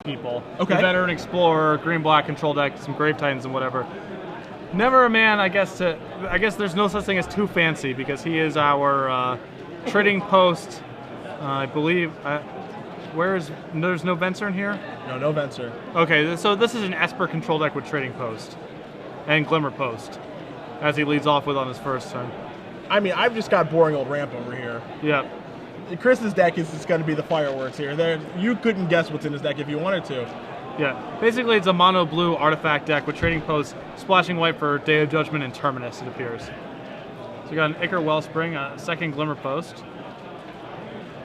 people. Okay. The Veteran Explorer, green-black control deck, some Grave Titans and whatever. Never a man, I guess there's no such thing as too fancy because he is our trading post, I believe. There's no Venser in here? No Venser. Okay, so this is an Esper control deck with trading post and Glimmer Post, as he leads off with on his first turn. I mean, I've just got boring old ramp over here. Yeah. Chris's deck is just going to be the fireworks here. You couldn't guess what's in his deck if you wanted to. Yeah, basically it's a mono blue artifact deck with trading posts, splashing white for Day of Judgment and Terminus, it appears. So we got an Ichor Wellspring, a second Glimmer Post.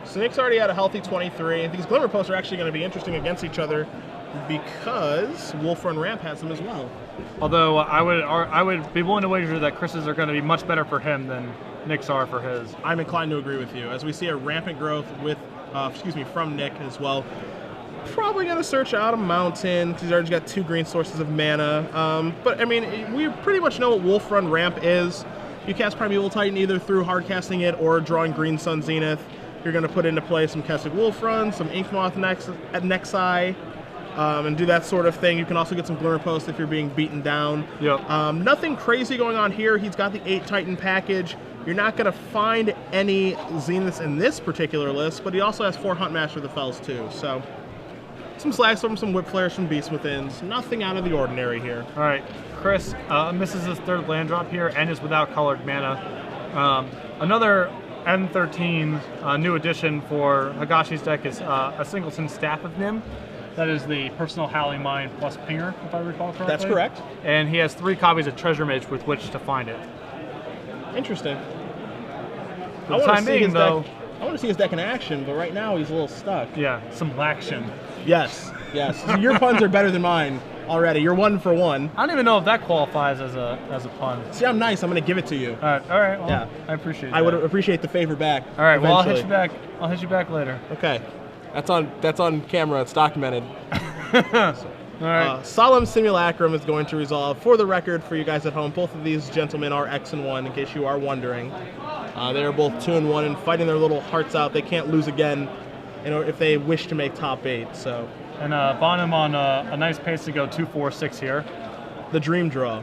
So Nick's already had a healthy 23. These Glimmer Posts are actually going to be interesting against each other because Wolf Run Ramp has them as well. Although I would be willing to wager that Chris's are going to be much better for him than Nick's are for his. I'm inclined to agree with you, as we see a rampant growth with, from Nick as well. Probably going to search out a mountain because he's already got 2 green sources of mana. But I mean, we pretty much know what Wolf Run Ramp is. You cast Primeval Titan either through hard casting it or drawing Green Sun Zenith. You're going to put into play some Keswick Wolf Run, some Inkmoth Nexi, and do that sort of thing. You can also get some Glimmer Post if you're being beaten down. Yep. Nothing crazy going on here. He's got the 8 Titan package. You're not going to find any Zeniths in this particular list, but he also has 4 Huntmaster of the Fells too. So some Slagstorm, some Whip Flares, some Beast Withins. Nothing out of the ordinary here. All right, Chris misses his 3rd land drop here and is without colored mana. Another N13 new addition for Higashi's deck is a Singleton Staff of Nim. That is the personal Howling Mine plus Pinger, if I recall correctly. That's correct. And he has 3 copies of Treasure Mage with which to find it. Interesting. For the time being, though, I want to see his deck in action, but right now he's a little stuck. Yeah, some laction. Yes. So your puns are better than mine already. You're 1 for 1. I don't even know if that qualifies as a pun. See, I'm nice. I'm going to give it to you. All right. Well, yeah. I appreciate that. I would appreciate the favor back. All right. Eventually. Well, I'll hit you back later. Okay. That's on camera. It's documented. All right. Solemn Simulacrum is going to resolve. For the record, for you guys at home, both of these gentlemen are X and 1, in case you are wondering. They are both 2 and 1 and fighting their little hearts out. They can't lose again, if they wish to make top 8. So. And Bonham on a nice pace to go 2-4-6 here. The dream draw.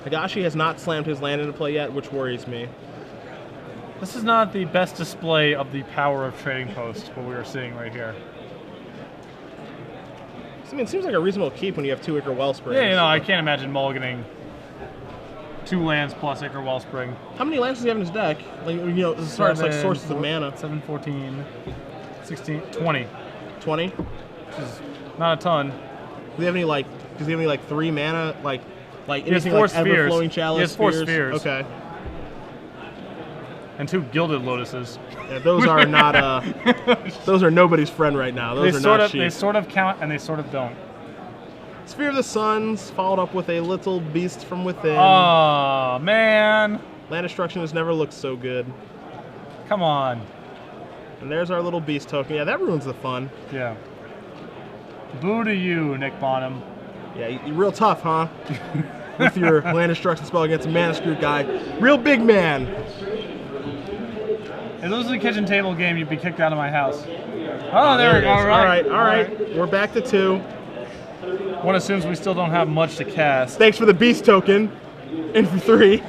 Higashi has not slammed his land into play yet, which worries me. This is not the best display of the power of trading post, what we are seeing right here. I mean, it seems like a reasonable keep when you have 2 Ichor Wellsprings. Yeah, I can't imagine mulliganing 2 lands plus Ichor Wellspring. How many lands does he have in his deck? As far as sources of mana. 7, 14, 16, 20. 20? Which is not a ton. Does he have any 3 mana? Like he has anything 4 like spheres. Everflowing Chalice? He has 4 spheres. Okay. And 2 Gilded Lotuses. Yeah, those are not. Those are nobody's friend right now. Those are not cheap. They sort of count and they sort of don't. Sphere of the Suns, followed up with a little Beast from Within. Oh man! Land Destruction has never looked so good. Come on. And there's our little Beast token. Yeah, that ruins the fun. Yeah. Boo to you, Nick Bonham. Yeah, you're real tough, huh? With your Land Destruction spell against a Mana Screw guy. Real big man. If this was a kitchen table game, you'd be kicked out of my house. Oh, there we go. All right. We're back to 2. One assumes we still don't have much to cast. Thanks for the Beast token. In for 3.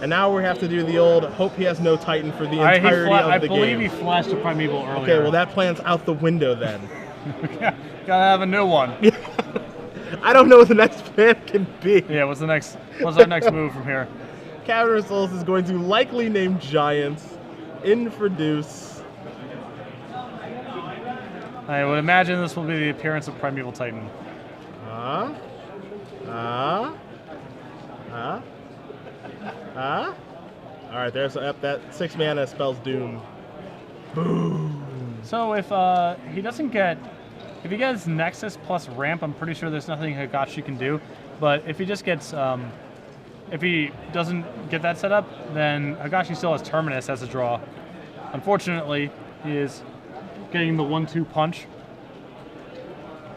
And now we have to do the old hope he has no Titan for the entirety of the game. I believe he flashed a Primeval earlier. Okay, well that plan's out the window then. Gotta have a new one. I don't know what the next plan can be. Yeah, what's our next move from here? Cavern of Souls is going to likely name Giants. In for Deuce. I would imagine this will be the appearance of Primeval Titan. Alright, there's that 6 mana spells Doom. Boom. So if he doesn't get... If he gets Nexus plus Ramp, I'm pretty sure there's nothing Higashi can do. But if he just gets... if he doesn't get that set up, then Higashi still has Terminus as a draw. Unfortunately, he is getting the 1-2 punch.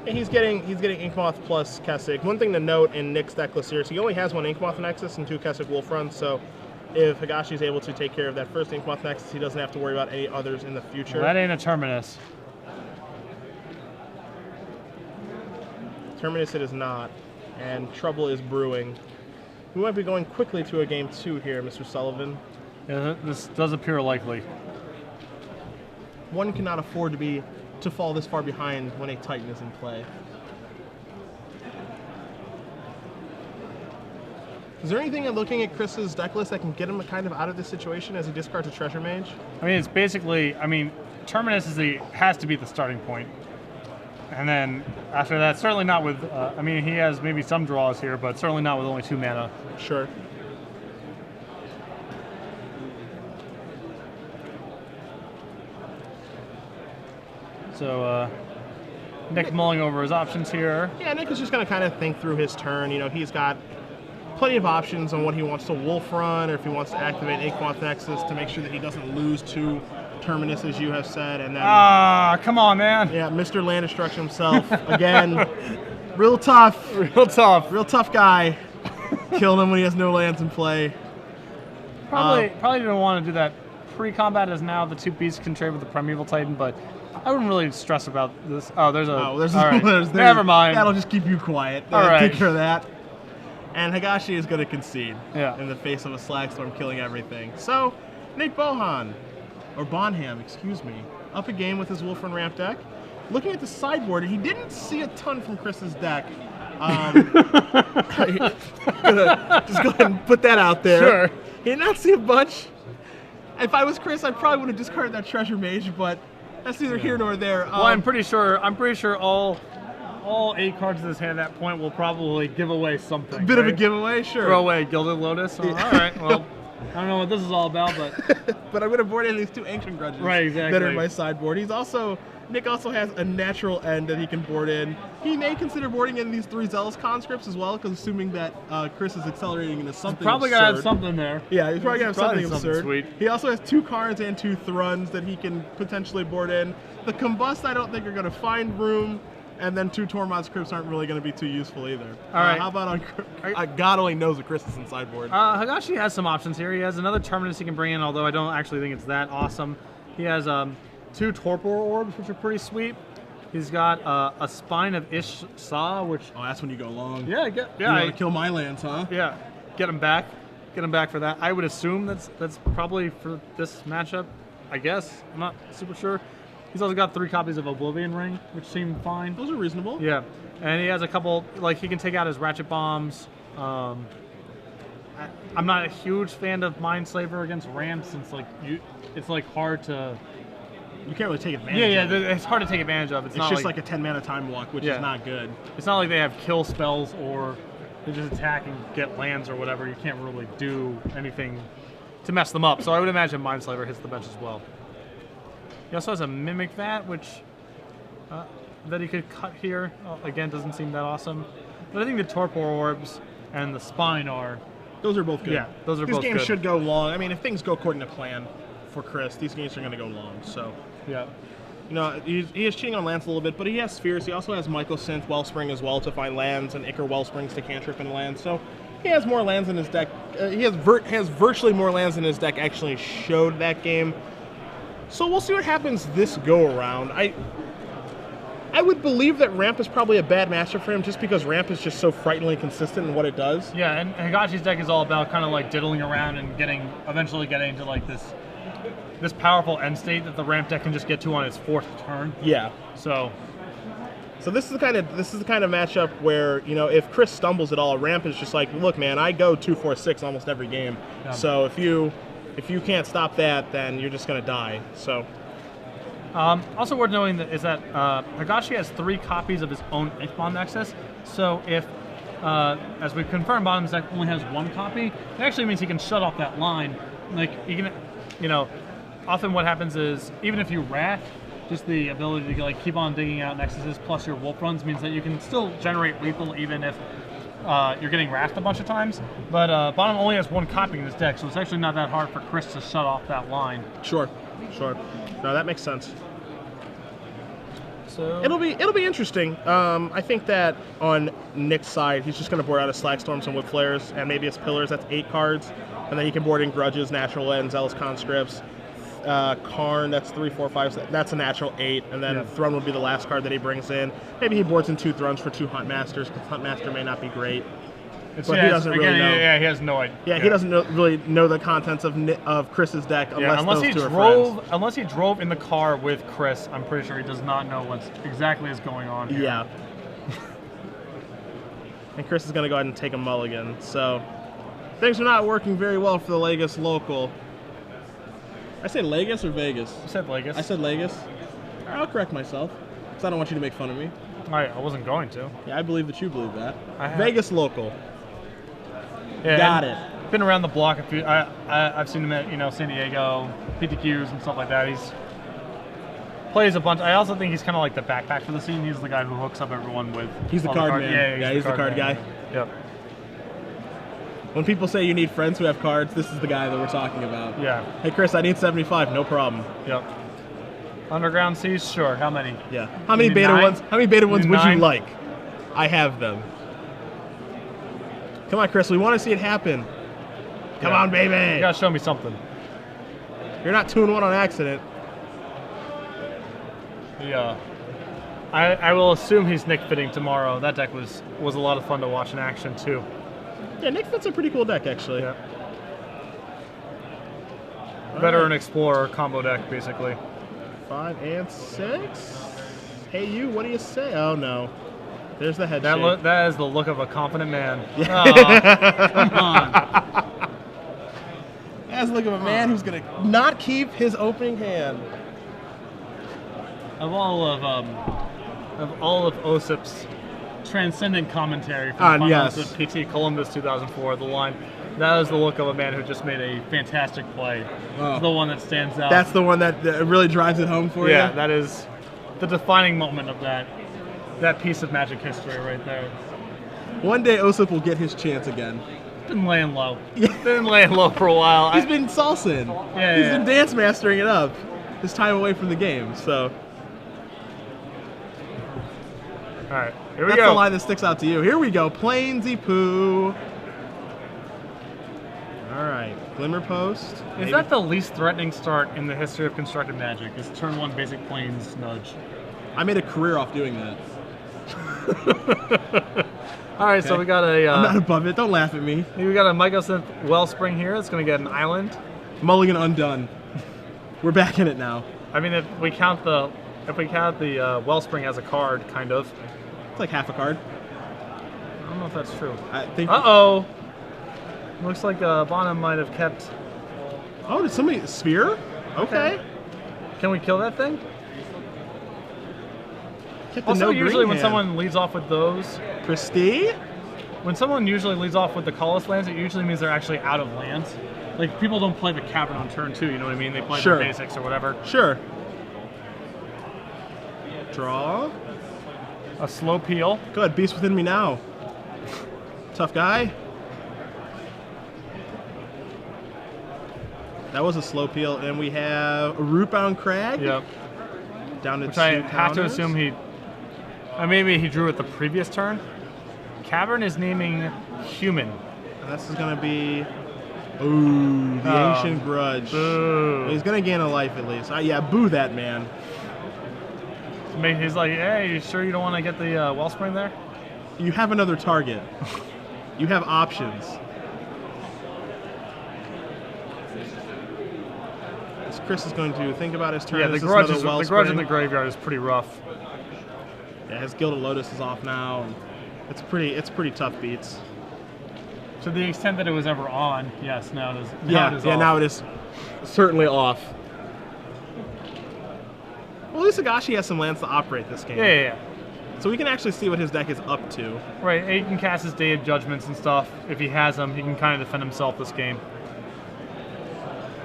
He's getting Inkmoth plus Keswick. One thing to note in Nick's deck list here is he only has 1 Inkmoth Nexus and 2 Keswick Wolf runs, so if Higashi is able to take care of that first Inkmoth Nexus, he doesn't have to worry about any others in the future. Well, that ain't a Terminus. Terminus it is not, and trouble is brewing. We might be going quickly to a game 2 here, Mr. Sullivan. Yeah, this does appear likely. One cannot afford to fall this far behind when a Titan is in play. Is there anything in looking at Chris's deck list that can get him kind of out of this situation as he discards a Treasure Mage? I mean, it's basically, Terminus has to be the starting point. And then after that, certainly not with, he has maybe some draws here, but certainly not with only 2 mana. Sure. So, Nick mulling over his options here. Yeah, Nick is just going to kind of think through his turn. You know, he's got plenty of options on what he wants to Wolf Run, or if he wants to activate Inkmoth Nexus to make sure that he doesn't lose 2 Terminus, as you have said. And then, come on, man. Yeah, Mr. Land Destruction himself. Again, real tough. Real tough. Real tough guy. Killed him when he has no lands in play. Probably didn't want to do that pre-combat, as now the 2 beasts can trade with the Primeval Titan, but I wouldn't really stress about this. Oh, there's all right. there's Never mind. That'll just keep you quiet. All right. Take care of that. And Higashi is going to concede in the face of a Slagstorm killing everything. So, Nick Bonham, excuse me, up a game with his Wolf Run Ramp deck. Looking at the sideboard, he didn't see a ton from Chris's deck. Just go ahead and put that out there. Sure. He did not see a bunch. If I was Chris, I probably would have discarded that Treasure Mage, but that's neither here nor there. Well, I'm pretty sure all 8 cards in this hand at that point will probably give away something. A bit of a giveaway, sure. Throw away Gilded Lotus. Oh, all right, well, I don't know what this is all about, but but I'm going to board in these 2 Ancient Grudges that are in my sideboard. Nick also has a natural end that he can board in. He may consider boarding in these 3 Zealous Conscripts as well, because assuming that Chris is accelerating into something probably absurd. Got to have something there. Yeah, he's probably going to have something absurd. Sweet. He also has 2 Karns and 2 Thruns that he can potentially board in. The Combust I don't think are going to find room, and then 2 Tormod's Crypts aren't really going to be too useful either. All right. How about on God only knows what Chris is in sideboard. Higashi has some options here. He has another Terminus he can bring in, although I don't actually think it's that awesome. He has 2 Torpor Orbs, which are pretty sweet. He's got a Spine of Ish-Sa, which... Oh, that's when you go long. Yeah, you want to kill my lands, huh? Yeah, get him back. Get him back for that. I would assume that's probably for this matchup, I guess. I'm not super sure. He's also got 3 copies of Oblivion Ring, which seem fine. Those are reasonable. Yeah, and he has a couple, he can take out his Ratchet Bombs. I'm not a huge fan of Mindslaver against ramps, since it's hard to... You can't really take advantage of it. It's hard to take advantage of. It's just like a 10 mana time walk, which is not good. It's not like they have kill spells or they just attack and get lands or whatever. You can't really do anything to mess them up. So I would imagine Mindslaver hits the bench as well. He also has a Mimic Vat, which that he could cut here. Again, doesn't seem that awesome. But I think the Torpor Orbs and the Spine are... Those are both good. Yeah, those are both good. These games should go long. I mean, if things go according to plan for Chris, these games are going to go long, so... Yeah. You know, he is cheating on lands a little bit, but he has Spheres. He also has Mycosynth Wellspring as well to find lands, and Ichor Wellsprings to cantrip and lands. So he has more lands in his deck. He has virtually more lands in his deck actually showed that game. So we'll see what happens this go-around. I would believe that Ramp is probably a bad matchup for him just because Ramp is just so frighteningly consistent in what it does. Yeah, and Higashi's deck is all about kind of diddling around and eventually getting to this powerful end state that the Ramp deck can just get to on its 4th turn. Yeah. So this is the kind of matchup where, you know, if Chris stumbles at all, Ramp is just like, look, man, I go 2-4-6 almost every game. Yeah. So if you can't stop that, then you're just gonna die. So. Also worth knowing is that Higashi has 3 copies of his own Inkmoth Nexus. So if, as we've confirmed, Bonham's deck only has 1 copy, it actually means he can shut off that line. He can, often what happens is, even if you Wrath, just the ability to keep on digging out Nexuses plus your Wolf Runs means that you can still generate lethal even if you're getting Wrathed a bunch of times. But Bonham only has 1 copy in his deck, so it's actually not that hard for Chris to shut off that line. Sure. No, that makes sense. So It'll be interesting. I think that on Nick's side, he's just going to board out his Slag Storms and Wood Flares, and maybe his Pillars. That's 8 cards, and then he can board in Grudges, Natural End, Zealous Conscripts, Karn. That's 3, 4, 5. That's a natural 8, and then Throne would be the last card that he brings in. Maybe he boards in 2 Thrones for 2 Hunt Masters, because Hunt Master may not be great. But he doesn't really know. Yeah, he has no idea. Yeah, he doesn't really know the contents of Chris's deck unless those two are friends. Unless he drove in the car with Chris, I'm pretty sure he does not know what exactly is going on here. Yeah. And Chris is going to go ahead and take a mulligan. So things are not working very well for the Vegas local. I said Vegas or Vegas? You said Vegas. I said Vegas. I'll correct myself, because I don't want you to make fun of me. I wasn't going to. Yeah, I believe that you believe that. Vegas local. Yeah, got it. Been around the block a few. I've seen him at San Diego, PTQs and stuff like that. He's plays a bunch. I also think he's kind of like the backpack for the scene. He's the guy who hooks up everyone with. He's the card man. Yeah, he's the card guy. Yep. When people say you need friends who have cards, this is the guy that we're talking about. Yeah. Hey Chris, I need 75. No problem. Yep. Underground Seas, sure. How many? Yeah. How many beta ones? How many beta ones would you like? I have them. Come on, Chris. We want to see it happen. Come on, baby. You gotta show me something. You're not 2-1 on accident. Yeah. I will assume he's Nick Fitting tomorrow. That deck was a lot of fun to watch in action too. Yeah, Nick Fit's a pretty cool deck actually. Yeah. Veteran Explorer combo deck basically. 5 and 6. Hey you, what do you say? Oh no. There's the head shake. That is the look of a confident man. Yeah. Oh, come on. That's the look of a man who's going to not keep his opening hand. Of all of OSIP's transcendent commentary from the finals of PT Columbus 2004, the line, that is the look of a man who just made a fantastic play. Oh. It's the one that stands out. That's the one that really drives it home for you? Yeah, that is the defining moment of that piece of Magic history right there. One day OSIP will get his chance again. Been laying low. Been laying low for a while. He's been salsing. Yeah, He's been dance mastering it up. His time away from the game, so. All right, here we go. That's the line that sticks out to you. Here we go, Plainsy Poo. All right, Glimmer Post. Is that the least threatening start in the history of constructed Magic? Is turn 1 basic Plains nudge? I made a career off doing that. All right, so we got a. I'm not above it. Don't laugh at me. We got a Mycosynth Wellspring here. It's going to get an island. Mulligan undone. We're back in it now. I mean, if we count the Wellspring as a card, kind of. It's like half a card. I don't know if that's true. I think. Uh-oh. Looks like Bonham might have kept. Oh, did somebody spear? Okay. Can we kill that thing? Also, usually when someone leads off with those, Prestige? When someone usually leads off with the colorless lands, it usually means they're actually out of lands. Like, people don't play the Cavern on turn 2, you know what I mean? They play the basics or whatever. Sure. Draw. A slow peel. Go ahead, Beast Within me now. Tough guy. That was a slow peel, and we have a Rootbound Crag. Yep. Down to Which 2 I have to assume maybe he drew it the previous turn. Cavern is naming human. And this is going to be... Ooh, the Ancient Grudge. Boo. He's going to gain a life at least. Yeah, boo that man. He's like, hey, you sure you don't want to get the Wellspring there? You have another target. You have options. Chris is going to think about his turn. Yeah, the grudge in the graveyard is pretty rough. Yeah, his Gilded Lotus is off now. It's pretty tough beats. To the extent that it was ever on, yes, now it is. Now it is certainly off. Well, at least Higashi has some lands to operate this game. Yeah. So we can actually see what his deck is up to. Right, he can cast his Day of Judgments and stuff. If he has them, he can kind of defend himself this game.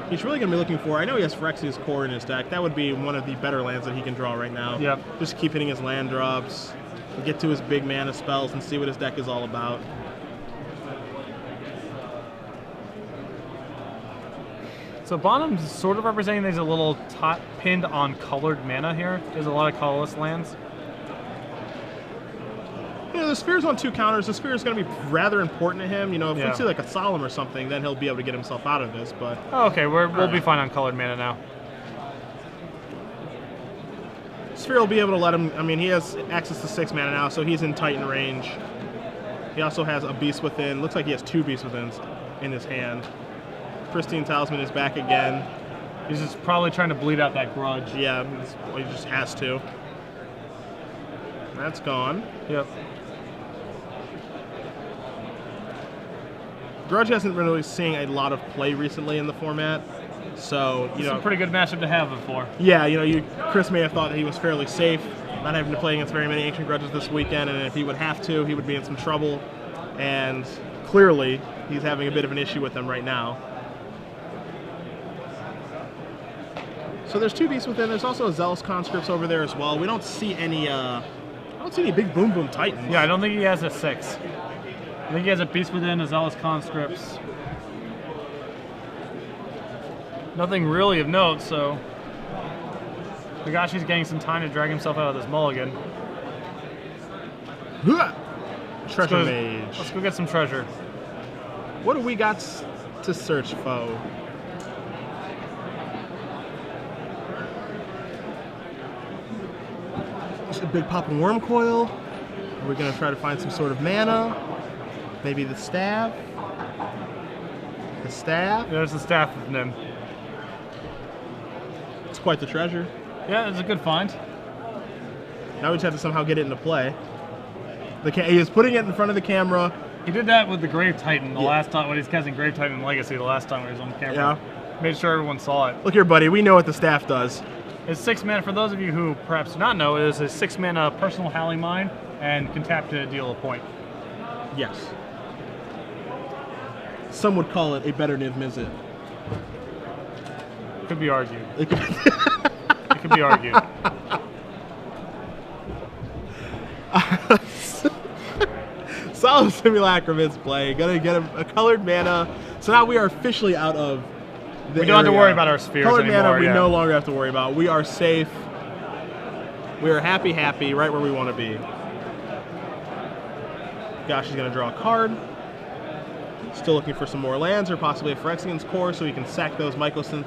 He's really going to be looking for, I know he has Phyrexia's Core in his deck. That would be one of the better lands that he can draw right now. Yep. Just keep hitting his land drops, get to his big mana spells, and see what his deck is all about. So Bonham's sort of representing that he's a little pinned on colored mana here. There's a lot of colorless lands. You know, the Sphere's on 2 counters. The Sphere is going to be rather important to him. You know, if we see like a Solemn or something, then he'll be able to get himself out of this. But okay, we'll be fine on colored mana now. Sphere will be able to let him. I mean, he has access to 6 mana now, so he's in Titan range. He also has a Beast Within. Looks like he has 2 Beast Withins in his hand. Pristine Talisman is back again. He's just probably trying to bleed out that grudge. Yeah, he just has to. That's gone. Yep. Grudge hasn't been really seeing a lot of play recently in the format, so It's a pretty good matchup to have it for. Yeah, you know, Chris may have thought that he was fairly safe, not having to play against very many Ancient Grudges this weekend, and if he would have to, he would be in some trouble. And clearly, he's having a bit of an issue with them right now. So there's 2 Beasts Within. There's also a Zealous Conscripts over there as well. We don't see any. I don't see any big Boom Boom Titans. Yeah, I don't think he has a 6. I think he has a Beast Within, a Zealous Conscripts. Nothing really of note, so Higashi's getting some time to drag himself out of this mulligan. Treasure Mage. Let's go get some treasure. What do we got to search, foe? Just a big popping worm coil. Are we going to try to find some sort of mana? Maybe the staff? The staff? Yeah, there's the staff of Nim. It's quite the treasure. Yeah, it's a good find. Now we just have to somehow get it into play. He is putting it in front of the camera. He did that with the Grave Titan the last time when he's casting Grave Titan Legacy the last time he was on camera. Yeah. Made sure everyone saw it. Look here, buddy. We know what the staff does. It's 6 mana. For those of you who perhaps do not know, it is a 6 mana personal Howling Mine and can tap to deal a point. Yes. Some would call it a better Niv Mizzet. Could be argued. It could be argued. Solemn Simulacrum is playing. Gonna get a colored mana. So now we are officially out of the We don't have to worry about our spheres colored anymore. Mana we no longer have to worry about. We are safe. We are happy, right where we want to be. Higashi's gonna draw a card. Still looking for some more lands or possibly a Phyrexian's Core so he can sack those Mycosynth,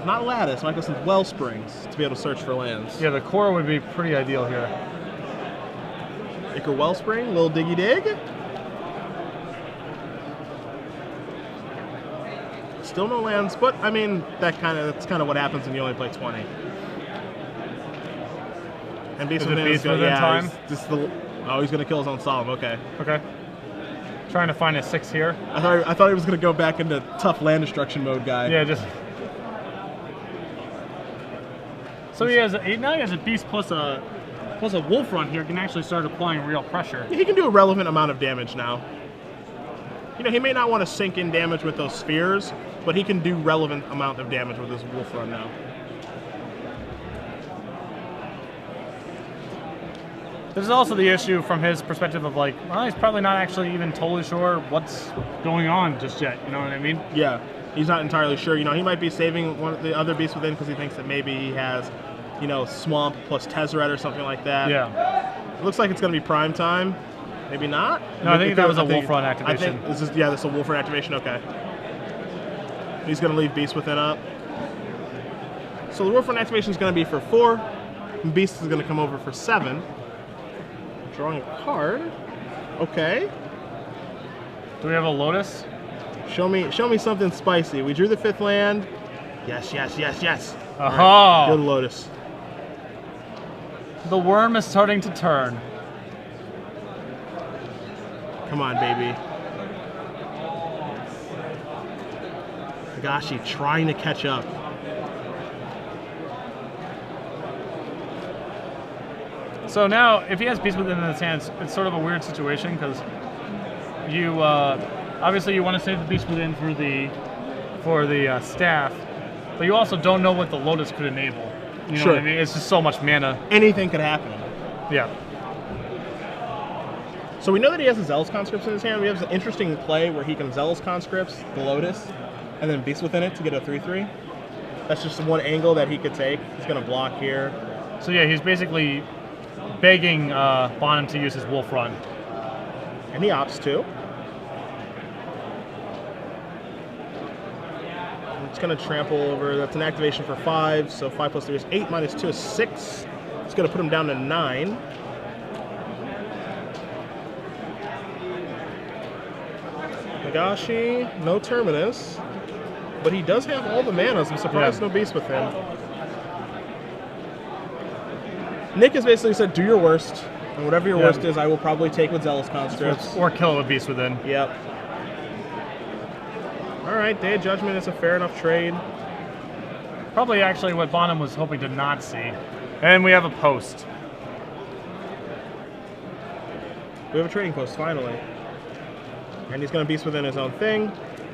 not Lattice, Mycosynth Wellsprings to be able to search for lands. Yeah, the core would be pretty ideal here. Ichor Wellspring, little diggy dig. Still no lands, but I mean that's kind of what happens when you only play 20. And Beast Within is going time. He's gonna kill his own Solemn. Okay. Okay. Trying to find a 6 here. I thought he was gonna go back into tough land destruction mode guy. Yeah, just. So he has now he has a beast plus a wolf run here. Can actually start applying real pressure. He can do a relevant amount of damage now. You know, he may not want to sink in damage with those spheres, but he can do relevant amount of damage with his wolf run now. This is also the issue from his perspective of like, well, he's probably not actually even totally sure what's going on just yet. You know what I mean? Yeah, he's not entirely sure. You know, he might be saving one of the other Beasts Within because he thinks that maybe he has, you know, Swamp plus Tezzeret or something like that. Yeah. It looks like it's going to be prime time. Maybe not. No, I think that was a wolf run activation. I think this is a wolf run activation. Okay. He's going to leave Beast Within up. So the wolf run activation is going to be for 4. And Beast is going to come over for 7. Drawing a card. Okay. Do we have a Lotus? Show me something spicy. We drew the 5th land. Yes. Aha! Right, go to Lotus. The worm is starting to turn. Come on, baby. Higashi trying to catch up. So now, if he has Beast Within his hands, it's sort of a weird situation because you obviously you want to save the Beast Within for the staff, but you also don't know what the Lotus could enable. You know what I mean? It's just so much mana. Anything could happen. Yeah. So we know that he has a Zealous Conscripts in his hand. We have an interesting play where he can Zealous Conscripts the Lotus and then Beast Within it to get a 3/3. That's just one angle that he could take. He's going to block here. So yeah, he's basically begging Bonham to use his Wolf Run. And he opts to. It's going to trample over. That's an activation for 5. So 5 plus 3 is 8, minus 2 is 6. It's going to put him down to 9. Higashi, no Terminus. But he does have all the manas. I'm surprised no Beast Within. Nick has basically said, do your worst. And whatever your worst is, I will probably take with Zealous Constructs. Or kill a Beast Within. Yep. Alright, Day of Judgment is a fair enough trade. Probably actually what Bonham was hoping to not see. And we have a post. We have a trading post, finally. And he's going to Beast Within his own thing.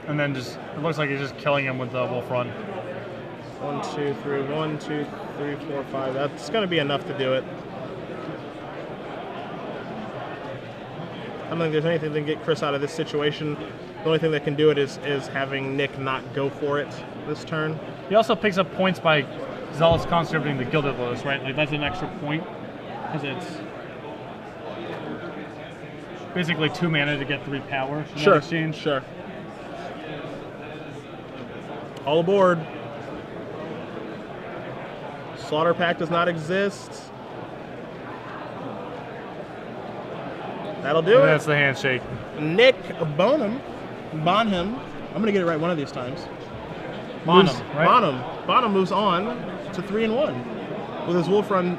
And then just, it looks like he's just killing him with the Wolf Run. 1, 2, 3, 1, 2, 3, 4, 5. That's going to be enough to do it. I don't think there's anything that can get Chris out of this situation. The only thing that can do it is having Nick not go for it this turn. He also picks up points by Zealous Constructing the Gilded Lotus, right? Like that's an extra point. Because it's basically 2 mana to get 3 power in that exchange. Sure. All aboard. Slaughter Pact does not exist. That'll do it. That's the handshake. Nick Bonham. I'm gonna get it right one of these times. Bonham moves on to 3-1 with his Wolf Run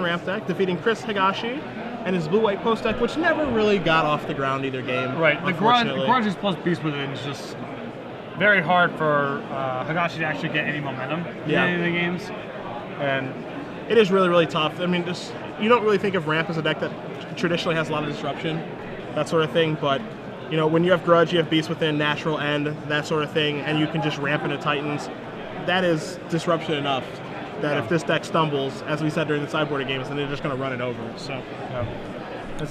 ramp deck, defeating Chris Higashi and his blue-white post deck, which never really got off the ground either game. Right. The Grudges plus Beast Within is just very hard for Higashi to actually get any momentum in any of the games. And it is really, really tough. I mean, just you don't really think of Ramp as a deck that traditionally has a lot of disruption, that sort of thing, but you know, when you have Grudge, you have Beast Within, Natural End, that sort of thing, and you can just ramp into Titans, that is disruption enough that if this deck stumbles, as we said during the sideboarding games, then they're just going to run it over. So